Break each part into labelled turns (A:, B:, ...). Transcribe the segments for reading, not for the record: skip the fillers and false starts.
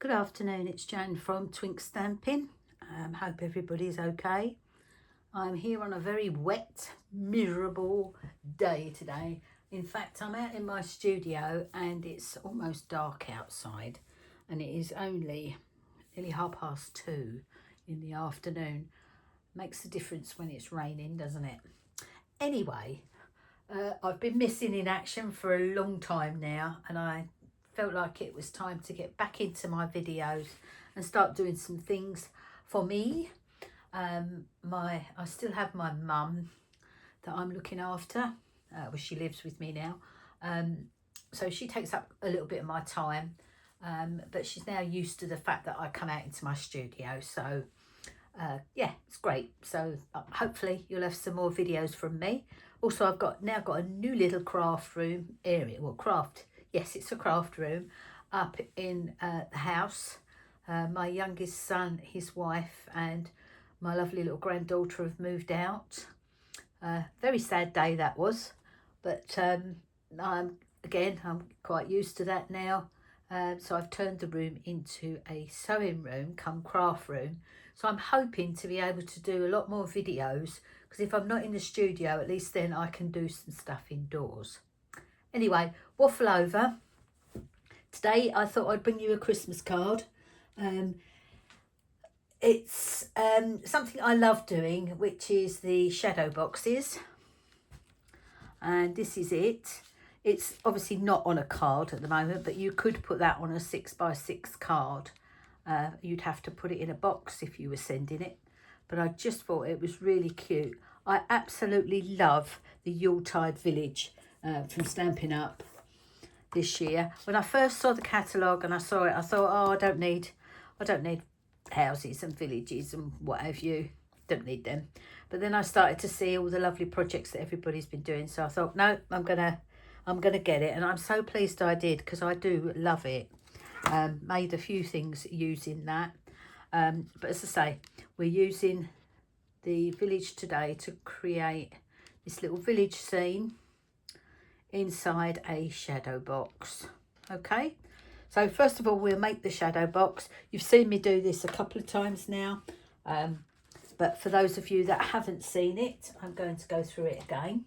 A: Good afternoon, it's Jan from Twink Stamping. Hope everybody's okay. I'm here on a very wet, miserable day today. In fact, I'm out in my studio and it's almost dark outside and it is only nearly 2:30 in the afternoon. Makes a difference when it's raining, doesn't it? Anyway, I've been missing in action for a long time now and I felt like it was time to get back into my videos and start doing some things for me. I still have my mum that I'm looking after. Well, she lives with me now, so she takes up a little bit of my time, but she's now used to the fact that I come out into my studio, so yeah, it's great. So hopefully you'll have some more videos from me. Also, I've now got a new little craft room area. Well, yes, it's a craft room up in the house. My youngest son, his wife and my lovely little granddaughter have moved out. Very sad day that was, but I'm quite used to that now. So I've turned the room into a sewing room come craft room. So I'm hoping to be able to do a lot more videos, because if I'm not in the studio, at least then I can do some stuff indoors. Anyway, waffle over. Today I thought I'd bring you a Christmas card. It's something I love doing, which is the shadow boxes. And this is it. It's obviously not on a card at the moment, but you could put that on a 6x6 card. You'd have to put it in a box if you were sending it. But I just thought it was really cute. I absolutely love the Yuletide Village from Stampin' Up this year. When I first saw the catalogue and I saw it, I thought, oh, I don't need houses and villages and what have you. Don't need them. But then I started to see all the lovely projects that everybody's been doing, so I thought, no, I'm gonna get it, and I'm so pleased I did, because I do love it. Made a few things using that, but as I say, we're using the village today to create this little village scene inside a shadow box. Okay, so first of all, we'll make the shadow box. You've seen me do this a couple of times now, but for those of you that haven't seen it, I'm going to go through it again.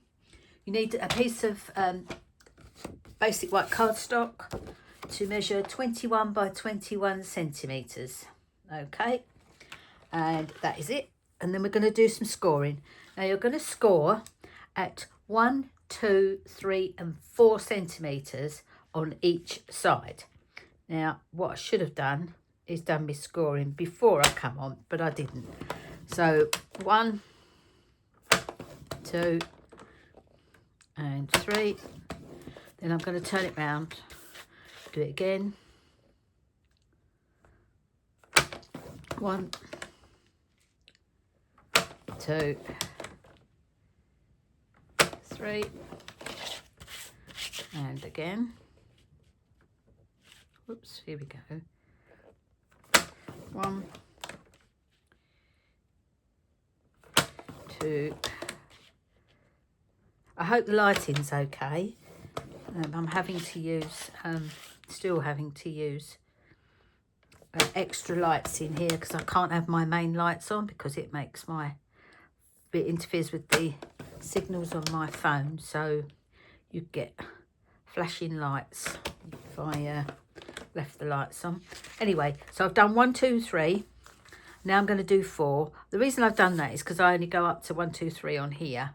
A: You need a piece of basic white cardstock to measure 21 by 21 centimetres. Okay, and that is it. And then we're going to do some scoring. Now you're going to score at 1, 2, 3 and 4 centimetres on each side. Now what I should have done is done my scoring before I come on, but I didn't. So 1, 2 and 3. Then I'm going to turn it round, do it again. 1, 2, 3, and again. Whoops, here we go. 1, 2. I hope the lighting's okay. I'm having to use, still having to use extra lights in here, because I can't have my main lights on because it interferes with the signals on my phone. So you get flashing lights if I left the lights on. Anyway, so I've done 1, 2, 3. Now I'm going to do 4. The reason I've done that is because I only go up to 1, 2, 3 on here.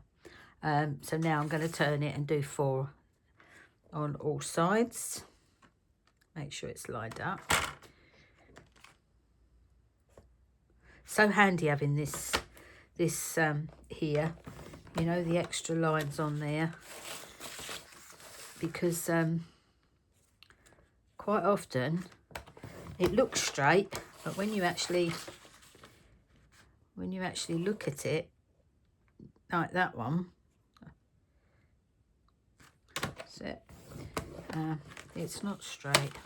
A: So now I'm going to turn it and do 4 on all sides. Make sure it's lined up. So handy having this here, you know, the extra lines on there, because quite often it looks straight, but when you actually look at it, like that one, that's it. It's not straight.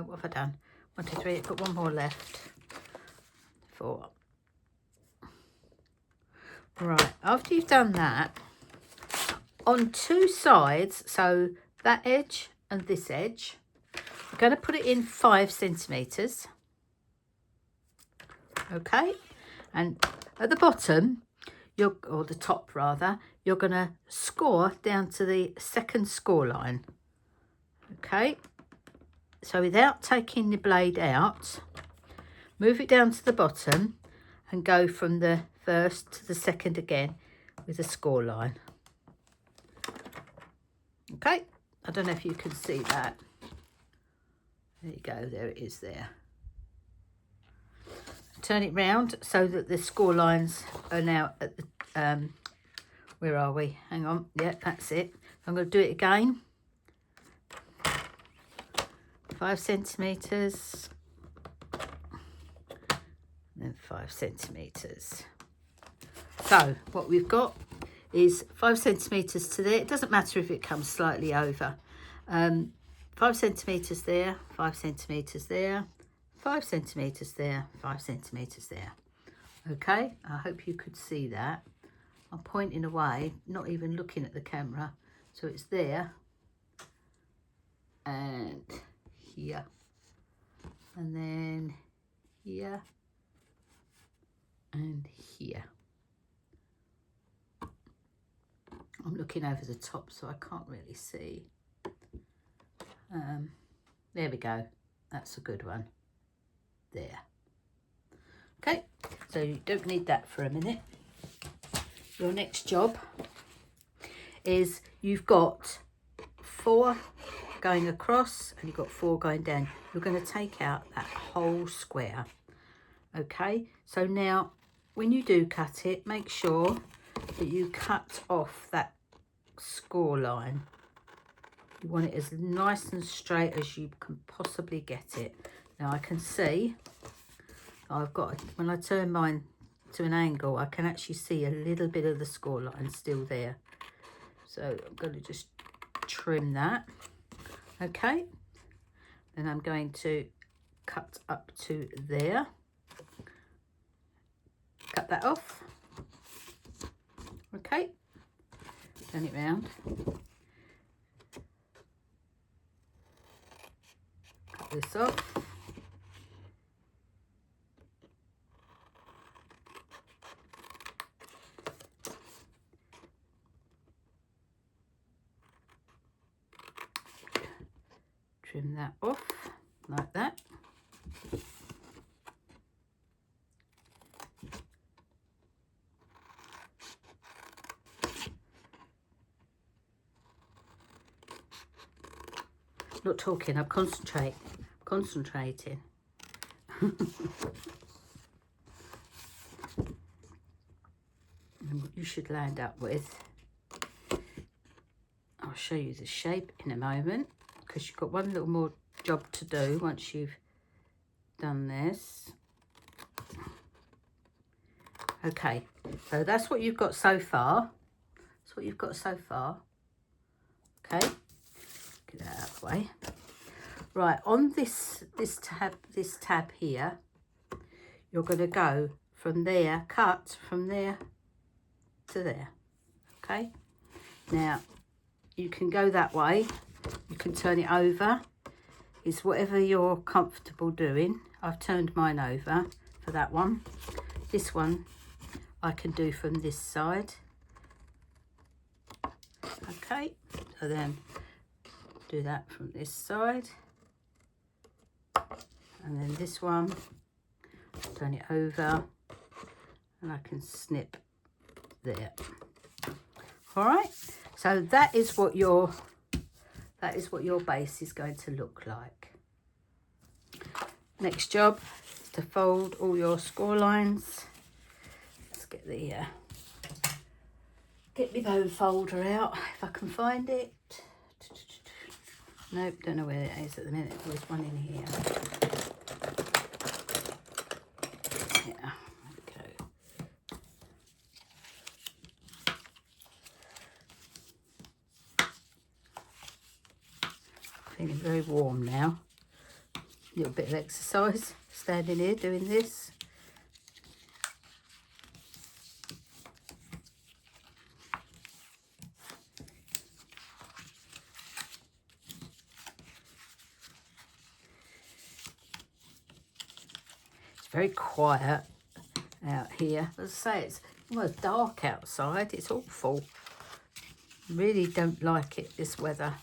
A: What have I done? 1, 2, 3. Put one more left. 4. Right. After you've done that, on 2 sides, so that edge and this edge, We're going to put it in 5 centimetres. Okay, and at the bottom, or the top rather, you're going to score down to the second score line. Okay, so without taking the blade out, move it down to the bottom and go from the first to the second again with a score line. Okay, I don't know if you can see that. There you go, there it is there. Turn it round so that the score lines are now at the, where are we? Hang on, yeah, that's it. I'm going to do it again. 5 centimetres, and 5 centimetres. So what we've got is 5 centimetres to there. It doesn't matter if it comes slightly over. 5 centimetres there, 5 centimetres there, 5 centimetres there, 5 centimetres there. Okay, I hope you could see that. I'm pointing away, not even looking at the camera. So it's there and here, and then here and here. I'm looking over the top so I can't really see. There we go, that's a good one. There. Okay, so you don't need that for a minute. Your next job is you've got 4 going across and you've got 4 going down. You're going to take out that whole square. Okay, so now when you do cut it, make sure that you cut off that score line. You want it as nice and straight as you can possibly get it. Now I can see I've got, when I turn mine to an angle, I can actually see a little bit of the score line still there. So I'm going to just trim that. Okay, then I'm going to cut up to there. Cut that off. Okay, turn it round. Cut this off. Trim that off like that. Not talking, I'm concentrating. And what you should land up with, I'll show you the shape in a moment, because you've got one little more job to do once you've done this. Okay, so that's what you've got so far. That's what you've got so far. Okay, get that out of the way. Right, on this tab here, you're going to go from there, cut from there to there. Okay, now you can go that way, you can turn it over. It's whatever you're comfortable doing. I've turned mine over for that one. This one I can do from this side. Okay, so then do that from this side. And then this one, turn it over and I can snip there. All right, so that is what your base is going to look like. Next job is to fold all your score lines. Let's get the get my bone folder out if I can find it. Nope, don't know where it is at the minute. There's one in here. Yeah, there we go. Feeling very warm now. A little bit of exercise, standing here doing this. very quiet out here. As I say, it's almost dark outside. It's awful. Really don't like it, this weather.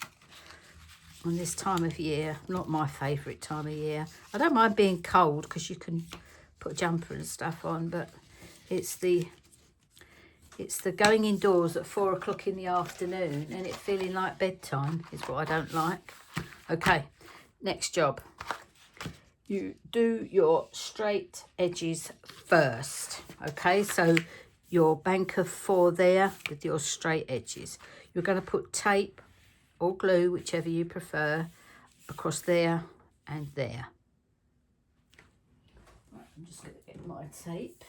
A: On this time of year, not my favourite time of year. I don't mind being cold because you can put a jumper and stuff on, but it's the going indoors at 4 o'clock in the afternoon and it feeling like bedtime is what I don't like. Okay, next job. You do your straight edges first. Okay, so your bank of 4 there with your straight edges. You're going to put tape or glue, whichever you prefer, across there and there. Right, I'm just going to get my tape.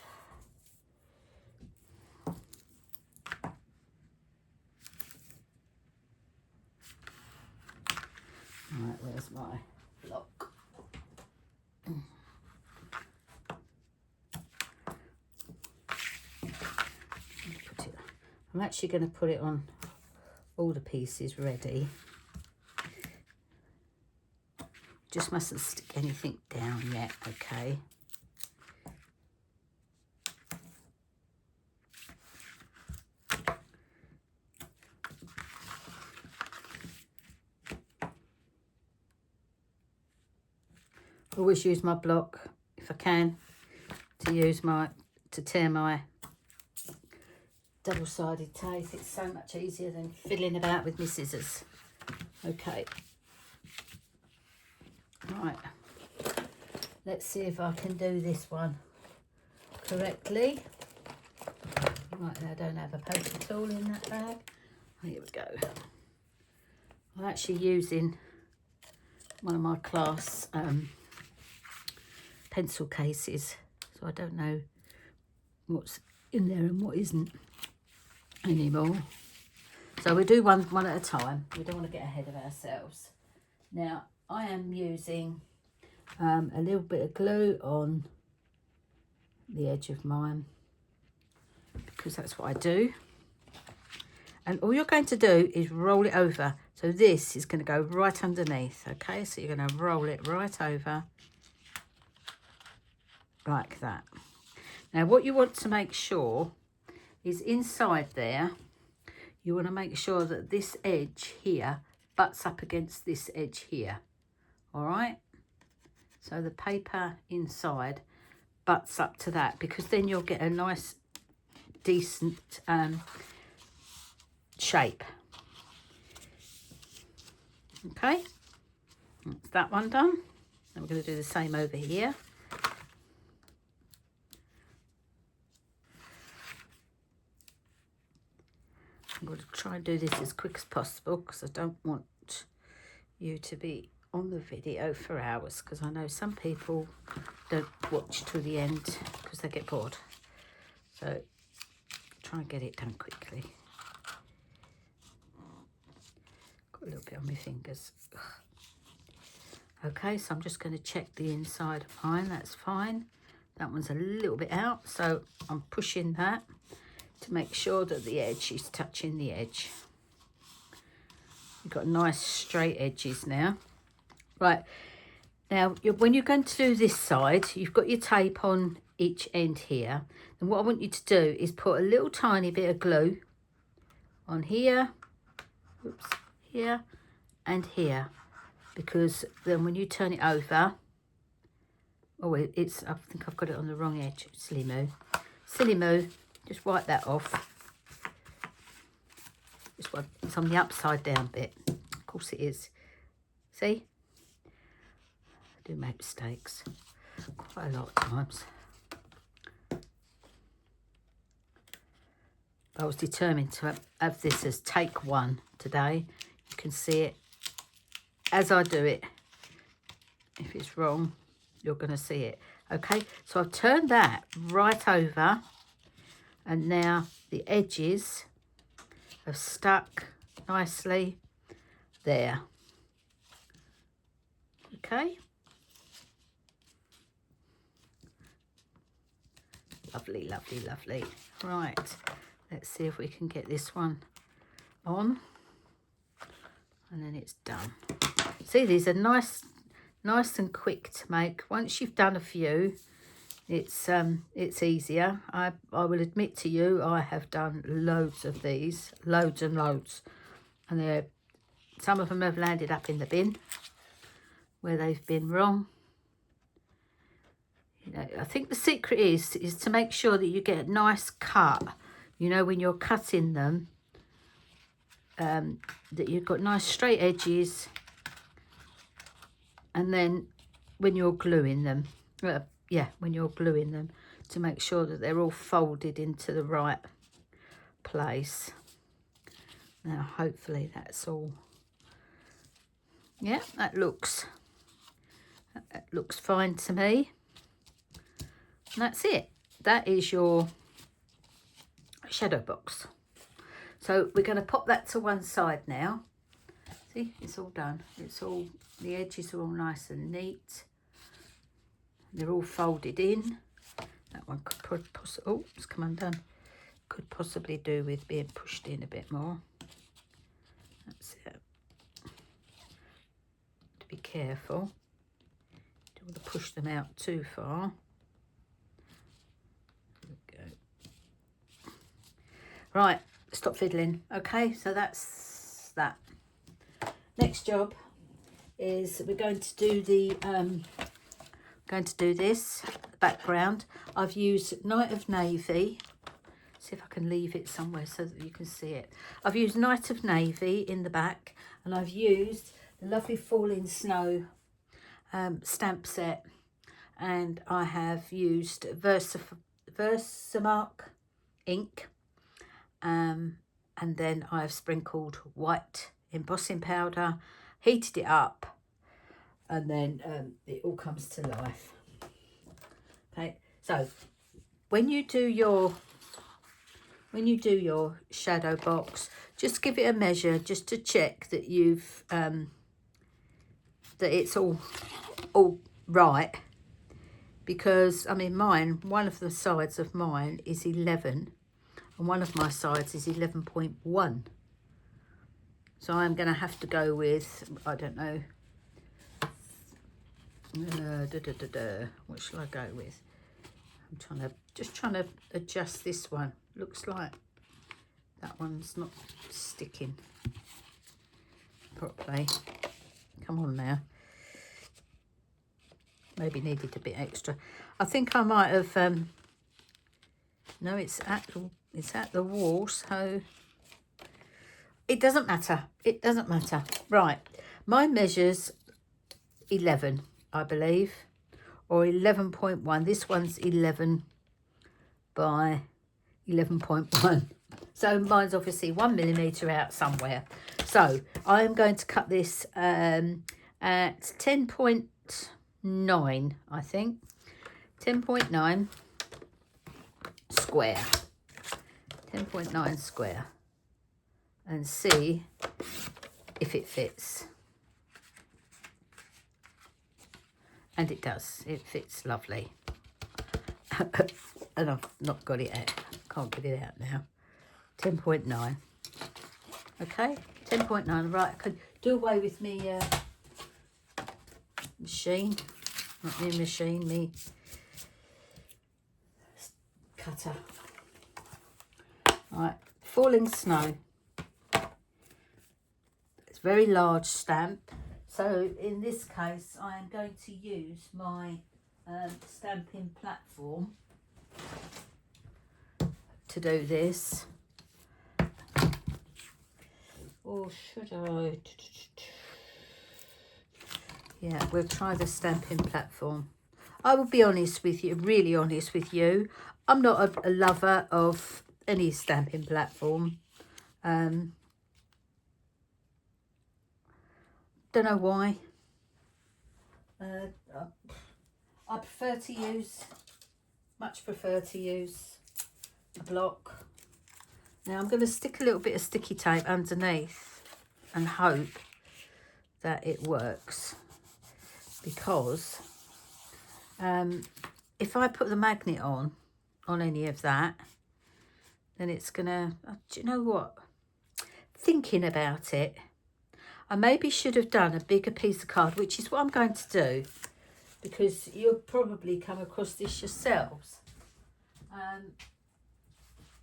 A: Right, where's my block? I'm actually going to put it on all the pieces ready. Just mustn't stick anything down yet, okay? Always use my block if I can to tear my double-sided tape. It's so much easier than fiddling about with my scissors. Okay. Right. Let's see if I can do this one correctly. Right, I don't have a poker tool in that bag. Here we go. I'm actually using one of my class pencil cases, so I don't know what's in there and what isn't anymore. So we do one at a time. We don't want to get ahead of ourselves. Now I am using a little bit of glue on the edge of mine because that's what I do. And all you're going to do is roll it over. So this is going to go right underneath, okay? So you're going to roll it right over like that. Now what you want to make sure is inside there, you want to make sure that this edge here butts up against this edge here, all right? So the paper inside butts up to that, because then you'll get a nice, decent shape. Okay, that's that one done. And we're going to do the same over here. I'm going to try and do this as quick as possible because I don't want you to be on the video for hours, because I know some people don't watch to the end because they get bored. So try and get it done quickly. Got a little bit on my fingers. Ugh. Okay, so I'm just going to check the inside of mine. That's fine. That one's a little bit out, so I'm pushing that to make sure that the edge is touching the edge. You've got nice straight edges now. Right, now when you're going to do this side, you've got your tape on each end here. And what I want you to do is put a little tiny bit of glue on here, oops, here and here. Because then when you turn it over, oh, I think I've got it on the wrong edge. Silly moo. Just wipe that off. Just wipe, it's on the upside down bit. Of course it is. See? I do make mistakes quite a lot of times. I was determined to have this as take one today. You can see it as I do it. If it's wrong, you're going to see it. Okay, so I've turned that right over, and now the edges have stuck nicely there. Okay. Lovely, lovely, lovely. Right, let's see if we can get this one on, and then it's done. See, these are nice and quick to make. Once you've done a few, it's easier. I will admit to you, I have done loads of these, loads and loads, and some of them have landed up in the bin where they've been wrong. You know, I think the secret is to make sure that you get a nice cut. You know, when you're cutting them, that you've got nice straight edges, and then when you're gluing them, when you're gluing them, to make sure that they're all folded into the right place. Now, hopefully that's all. Yeah, that looks fine to me. And that's it. That is your shadow box. So we're going to pop that to one side now. See, it's all done. The edges are all nice and neat. They're all folded in. That one could possibly, oh, it's come undone. Could possibly do with being pushed in a bit more. That's it. To be careful. Don't want to push them out too far. There we go. Right, stop fiddling. Okay, so that's that. Next job is we're going to do this background. I've used Night of Navy. See if I can leave it somewhere so that you can see it. I've used Night of Navy in the back, and I've used the lovely Falling Snow stamp set, and I have used Versamark ink, and then I've sprinkled white embossing powder, heated it up, and then it all comes to life. Okay, so when you do your shadow box, just give it a measure just to check that you've that it's all right, because I mean one of the sides of mine is 11 and one of my sides is 11.1, so I'm going to have to go with, I don't know, what shall I go with? I'm just trying to adjust this one. Looks like that one's not sticking properly. Come on now. Maybe needed a bit extra. I think I might have no, it's at the wall, so it doesn't matter. It doesn't matter. Right. Mine measures 11, I believe, or 11.1. This one's 11 by 11.1. So mine's obviously 1 millimetre out somewhere. So I'm going to cut this at 10.9, I think. 10.9 square. 10.9 square. And see if it fits. And it does. It fits lovely. And I've not got it out. Can't get it out now. 10.9. Okay, 10.9. Right, I could do away with me machine. Not me machine, me cutter. Right, Falling Snow. It's a very large stamp. So in this case, I am going to use my stamping platform to do this. Or should I? Yeah, we'll try the stamping platform. I will be honest with you, really honest with you. I'm not a lover of any stamping platform. Don't know why. I much prefer to use a block. Now I'm going to stick a little bit of sticky tape underneath and hope that it works, because if I put the magnet on any of that, then it's gonna, do you know what, thinking about it, I maybe should have done a bigger piece of card, which is what I'm going to do. because you'll probably come across this yourselves.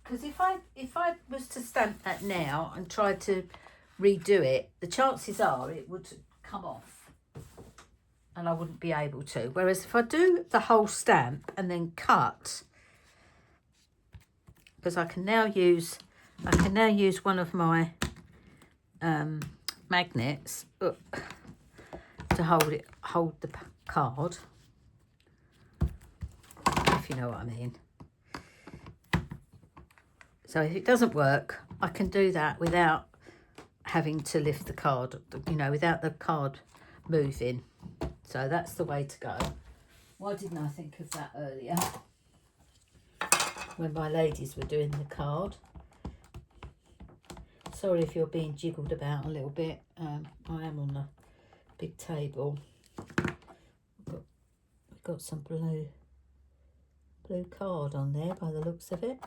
A: Because if I was to stamp that now and try to redo it, the chances are it would come off and I wouldn't be able to. Whereas if I do the whole stamp and then cut, because I can now use one of my magnets to hold the card, if you know what I mean. So if it doesn't work, I can do that without having to lift the card, you know, without the card moving. So that's the way to go. Why didn't I think of that earlier when my ladies were doing the card? Sorry if you're being jiggled about a little bit. I am on the big table. We've got some blue card on there by the looks of it.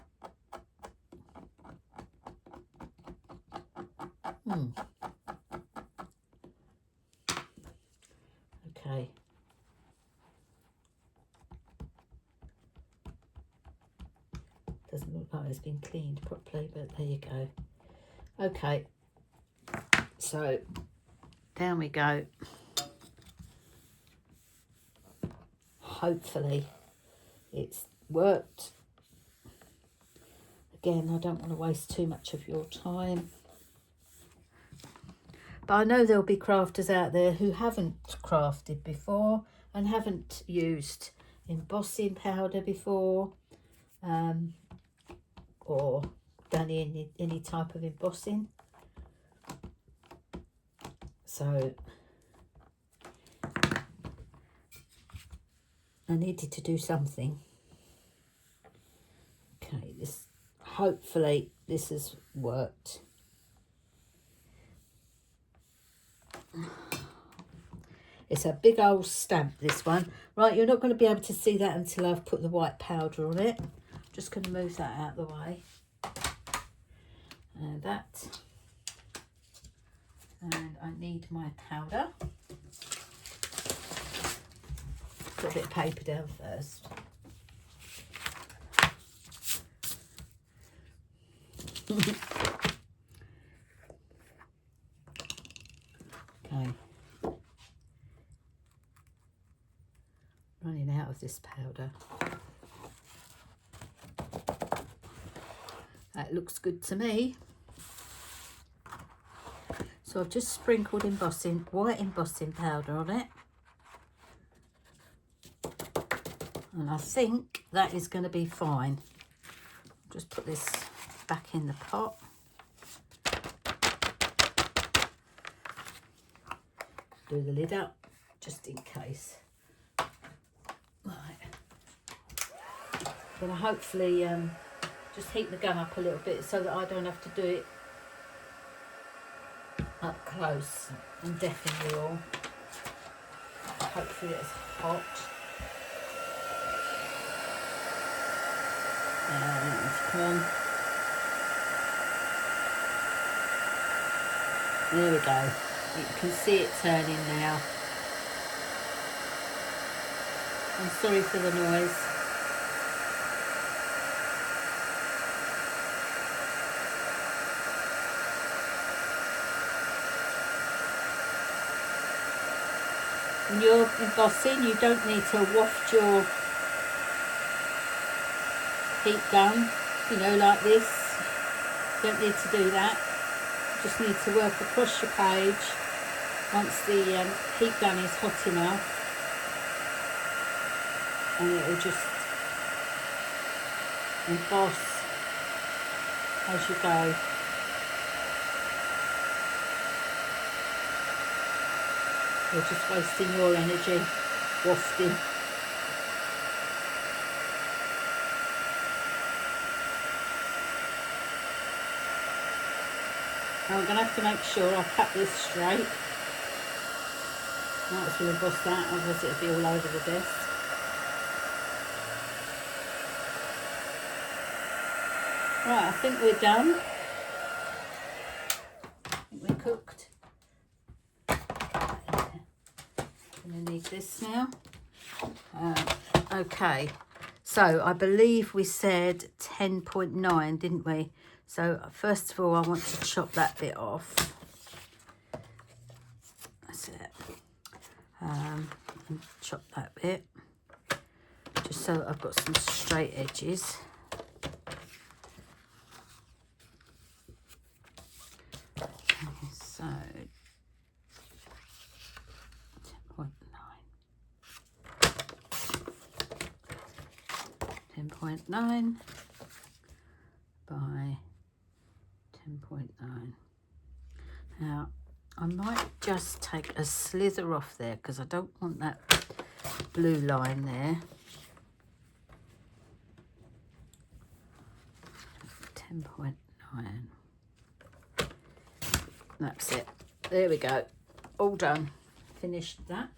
A: Okay. Doesn't look like it's been cleaned properly, but there you go. Okay, so down we go. Hopefully it's worked. Again, I don't want to waste too much of your time. But I know there'll be crafters out there who haven't crafted before and haven't used embossing powder before, or done any type of embossing. So I needed to do something. Okay, hopefully this has worked. It's a big old stamp, this one. Right, you're not going to be able to see that until I've put the white powder on it. I'm just going to move that out of the way. And that. And I need my powder. Put a bit of paper down first. Okay. Running out of this powder. That looks good to me. So I've just sprinkled white embossing powder on it. And I think that is going to be fine. Just put this back in the pot. Do the lid up, just in case. Right. Gonna hopefully just heat the gun up a little bit so that I don't have to do it up close and deafen you all. Hopefully it's hot. And come on. There we go. You can see it turning now. I'm sorry for the noise. When you're embossing, you don't need to waft your heat gun, you know, like this. You don't need to do that. You just need to work across your page once the heat gun is hot enough, and it will just emboss as you go. You're just wasting your energy wafting. Now I'm going to have to make sure I cut this straight. Might as well emboss that, otherwise it'll be all over the desk. Right, I think we're done. I think we're cooked. I'm going to need this now. Okay, so I believe we said 10.9, didn't we? So first of all, I want to chop that bit off. That's it. And chop that bit, just so that I've got some straight edges. So 10.9 by 10.9. Now I might just take a slither off there because I don't want that blue line there. 10.9. That's it. There we go. All done. Finished that.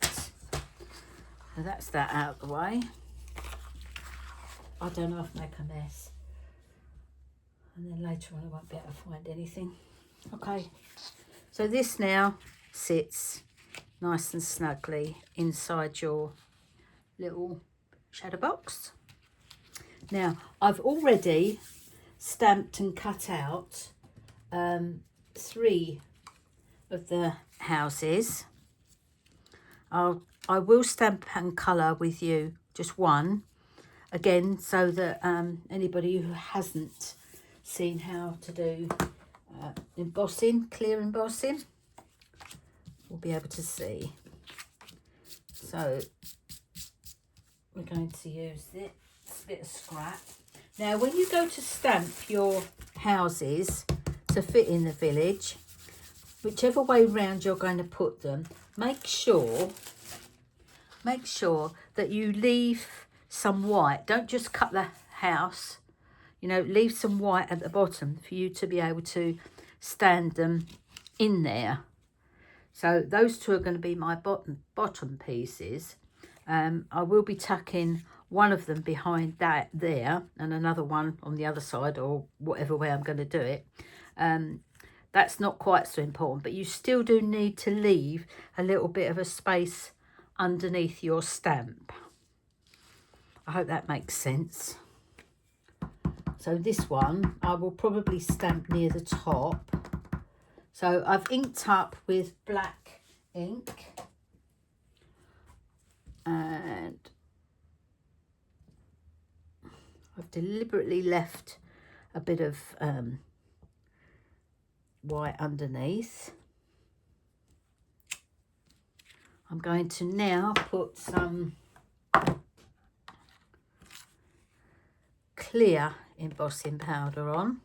A: So that's that out of the way. I don't know if I make a mess. And then later on I won't be able to find anything. Okay. So this now sits nice and snugly inside your little shadow box. Now I've already stamped and cut out 3 of the houses. I will stamp and colour with you just one again, so that anybody who hasn't seen how to do embossing, clear embossing, will be able to see. So we're going to use this bit of scrap. Now when you go to stamp your houses to fit in the village, whichever way round you're going to put them, make sure that you leave some white. Don't just cut the house, you know, leave some white at the bottom for you to be able to stand them in there. So those 2 are going to be my bottom pieces. I will be tucking one of them behind that there and another one on the other side, or whatever way I'm going to do it. That's not quite so important, but you still do need to leave a little bit of a space underneath your stamp. I hope that makes sense. So this one I will probably stamp near the top. So I've inked up with black ink, and I've deliberately left a bit of white underneath. I'm going to now put some clear embossing powder on.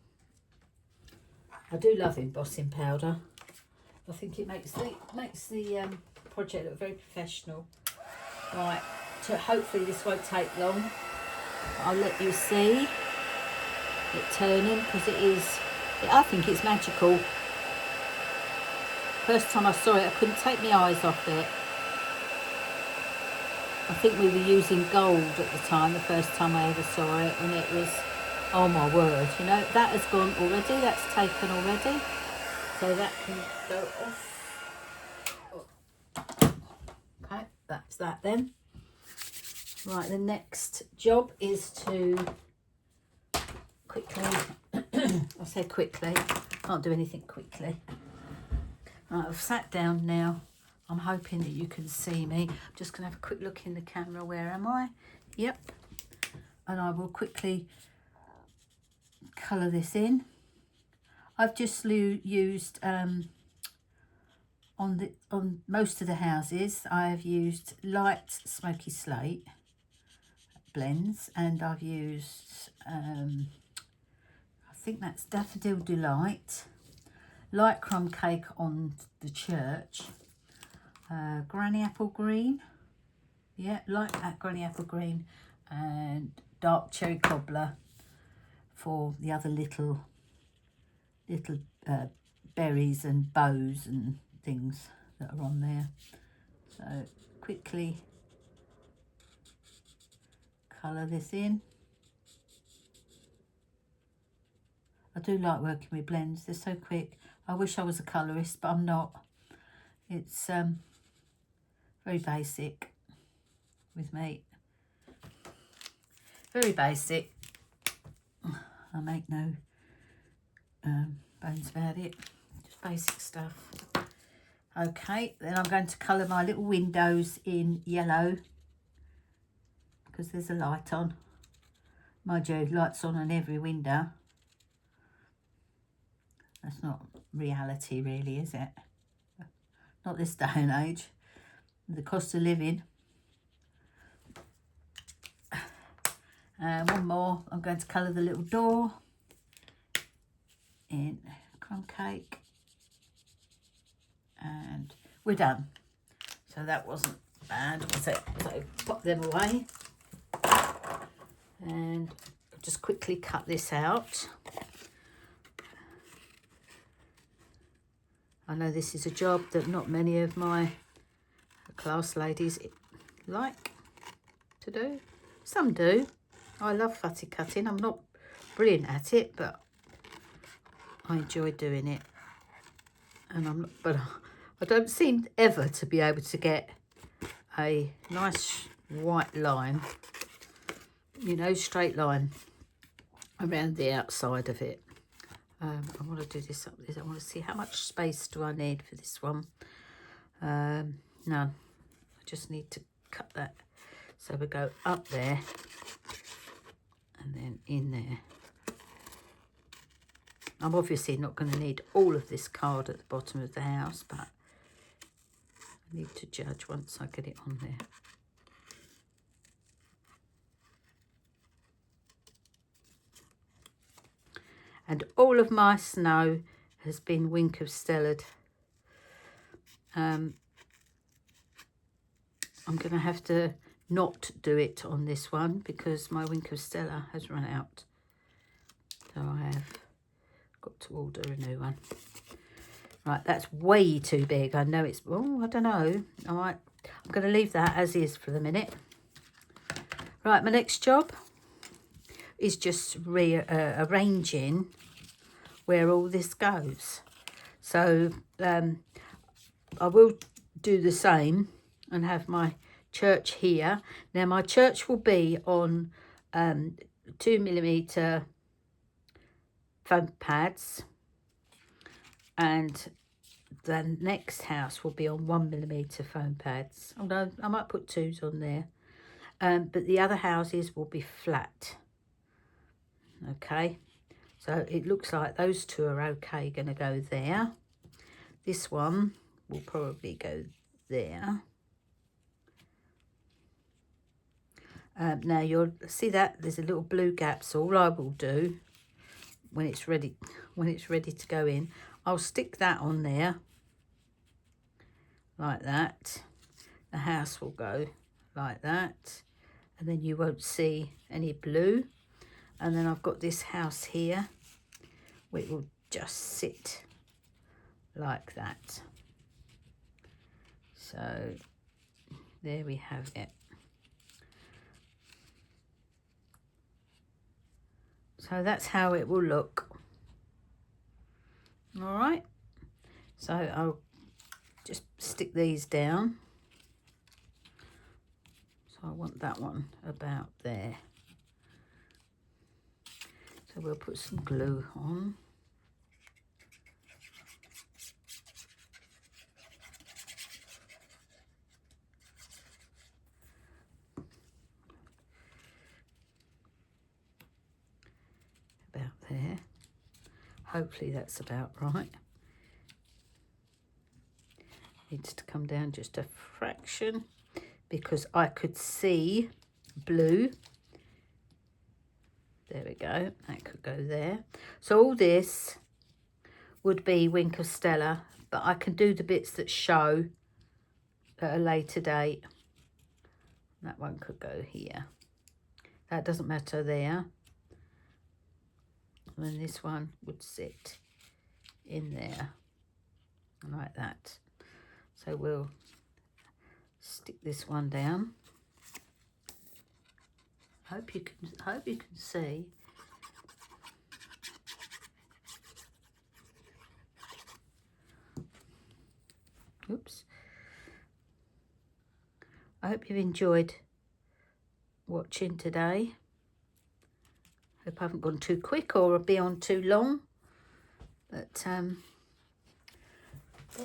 A: I do love embossing powder. I think it makes the project look very professional. Right, so hopefully this won't take long. I'll let you see it turning, because I think it's magical. First time I saw it, I couldn't take my eyes off it. I think we were using gold at the time, the first time I ever saw it, and it was, oh my word, you know, that has gone already, that's taken already. So that can go off. Okay, that's that then. Right, the next job is to quickly, I say quickly, can't do anything quickly. Right, I've sat down now. I'm hoping that you can see me. I'm just going to have a quick look in the camera. Where am I? Yep. And I will quickly colour this in. I've just used, on most of the houses, I have used light smoky slate blends, and I've used, I think that's Daffodil Delight, light crumb cake on the church, granny apple green, yeah, like that granny apple green, and dark cherry cobbler for the other little berries and bows and things that are on there. So quickly colour this in. I do like working with blends, they're so quick. I wish I was a colourist, but I'm not. It's very basic. with me. Very basic. I make no bones about it. Just basic stuff. Okay, then I'm going to colour my little windows in yellow because there's a light on. Mind you, lights on every window. That's not reality really, is it? Not this day and age. The cost of living. One more, I'm going to colour the little door in crumb cake. And we're done. So that wasn't bad, was it? So pop them away. And I'll just quickly cut this out. I know this is a job that not many of my class ladies like to do. Some do. I love fatty cutting. I'm not brilliant at it, but I enjoy doing it. And I don't seem ever to be able to get a nice white line, you know, straight line around the outside of it. I want to do this up this. I want to see how much space do I need for this one. None. I just need to cut that. So we go up there and then in there. I'm obviously not going to need all of this card at the bottom of the house, but I need to judge once I get it on there. And all of my snow has been Wink of Stella'd. I'm going to have to not do it on this one because my Wink of Stella has run out. So I have got to order a new one. Right, that's way too big. I know it's, oh, I don't know. I'm going to leave that as is for the minute. Right, my next job is just arranging where all this goes. So I will do the same and have my church here. Now my church will be on 2mm foam pads, and the next house will be on 1mm foam pads. Although I might put 2s on there, but the other houses will be flat. Okay, so it looks like those 2 are okay, going to go there. This one will probably go there. Now you'll see that there's a little blue gap, so all I will do when it's ready to go in, I'll stick that on there like that. The house will go like that, and then you won't see any blue. And then I've got this house here, which will just sit like that. So there we have it. So that's how it will look. All right. So I'll just stick these down. So I want that one about there. So we'll put some glue on. About there. Hopefully that's about right. Needs to come down just a fraction because I could see blue. There we go, that could go there. So all this would be Wink of Stella, but I can do the bits that show at a later date. That one could go here. That doesn't matter there. And then this one would sit in there like that. So we'll stick this one down. Hope you can see. Oops. I hope you've enjoyed watching today. Hope I haven't gone too quick or be on too long. But there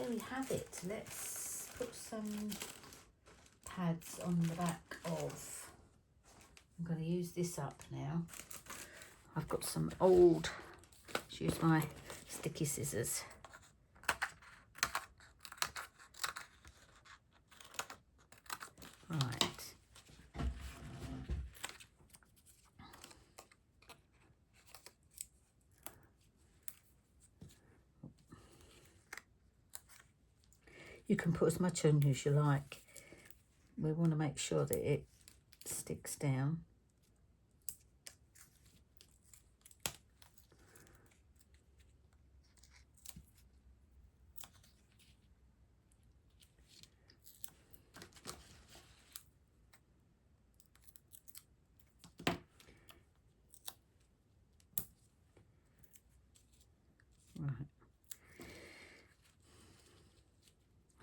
A: we have it. Let's put some pads on the back of. I'm going to use this up now. I've got some old, let's use my sticky scissors. Right. You can put as much on as you like. We want to make sure that it sticks down. Right.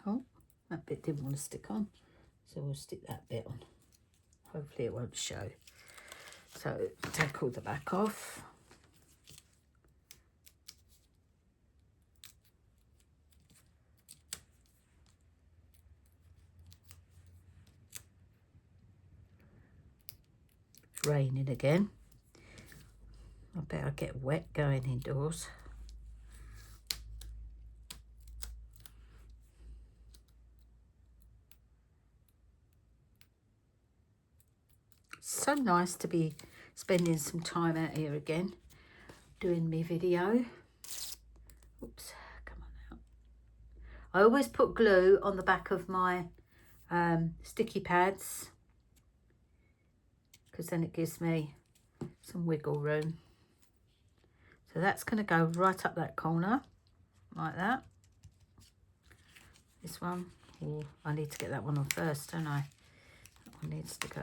A: Oh, that bit didn't want to stick on, so we'll stick that bit on. Hopefully it won't show. So take all the back off. It's raining again. I better get wet going indoors. So nice to be spending some time out here again doing my video. Oops, come on out. I always put glue on the back of my sticky pads because then it gives me some wiggle room. So that's going to go right up that corner like that. This one, oh, I need to get that one on first, don't I? That one needs to go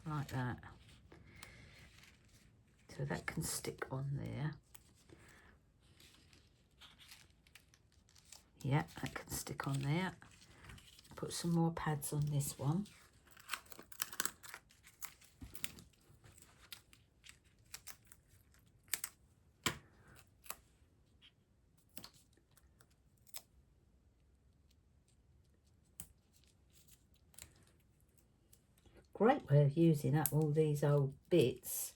A: like that. So that can stick on there. Yeah, that can stick on there. Put some more pads on this one. Great way of using up all these old bits.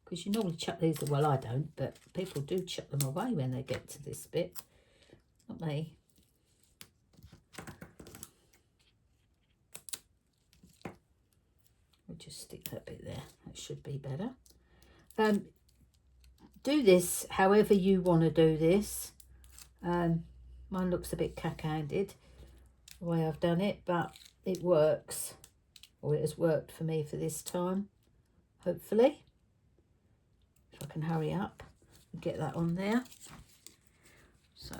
A: Because you normally chuck these, well I don't, but people do chuck them away when they get to this bit. Not me. We'll just stick that bit there. That should be better. Do this however you want to do this. Mine looks a bit cack-handed the way I've done it, but it works. Or it has worked for me for this time, hopefully. If I can hurry up and get that on there. So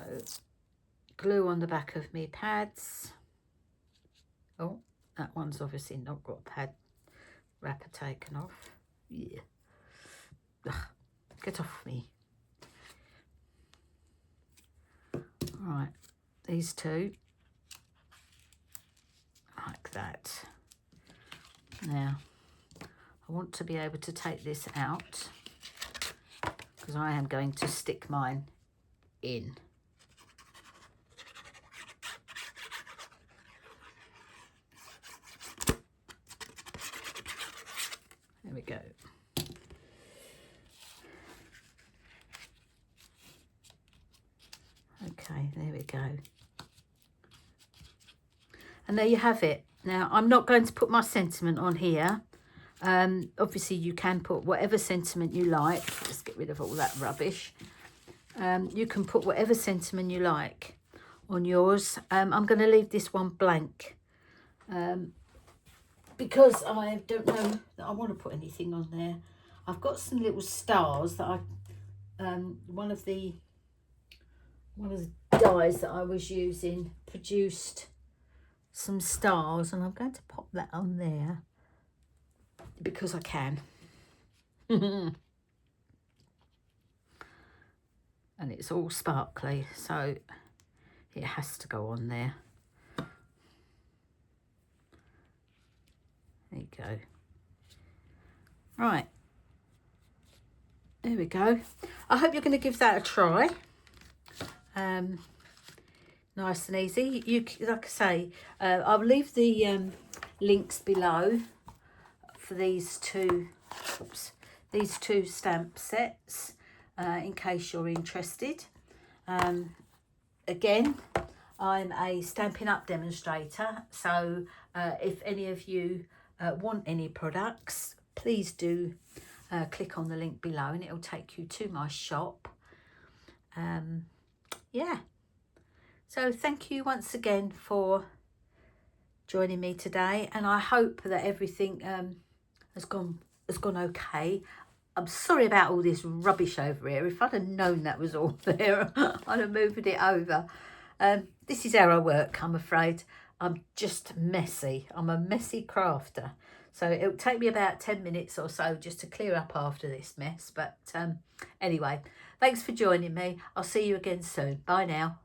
A: glue on the back of me pads. Oh, that one's obviously not got a pad wrapper taken off. Yeah. Ugh, get off me. Right, these two like that. Now I want to be able to take this out because I am going to stick mine in. There we go. Okay, there we go. And there you have it. Now, I'm not going to put my sentiment on here. Obviously, you can put whatever sentiment you like. Just get rid of all that rubbish. You can put whatever sentiment you like on yours. I'm going to leave this one blank because I don't know that I want to put anything on there. I've got some little stars that one of the dies that I was using produced some stars, and I'm going to pop that on there because I can. And it's all sparkly, so it has to go on there. go. Right. There we go. I hope you're going to give that a try. Nice and easy. You, like I say, I'll leave the links below for these two stamp sets in case you're interested. Again, I'm a Stampin' Up demonstrator, so if any of you want any products, please do click on the link below and it'll take you to my shop. Yeah, so thank you once again for joining me today, and I hope that everything has gone okay. I'm sorry about all this rubbish over here. If I'd have known that was all there, I'd have moved it over. This is how I work, I'm afraid. I'm just messy. I'm a messy crafter. So it'll take me about 10 minutes or so just to clear up after this mess. But anyway, thanks for joining me. I'll see you again soon. Bye now.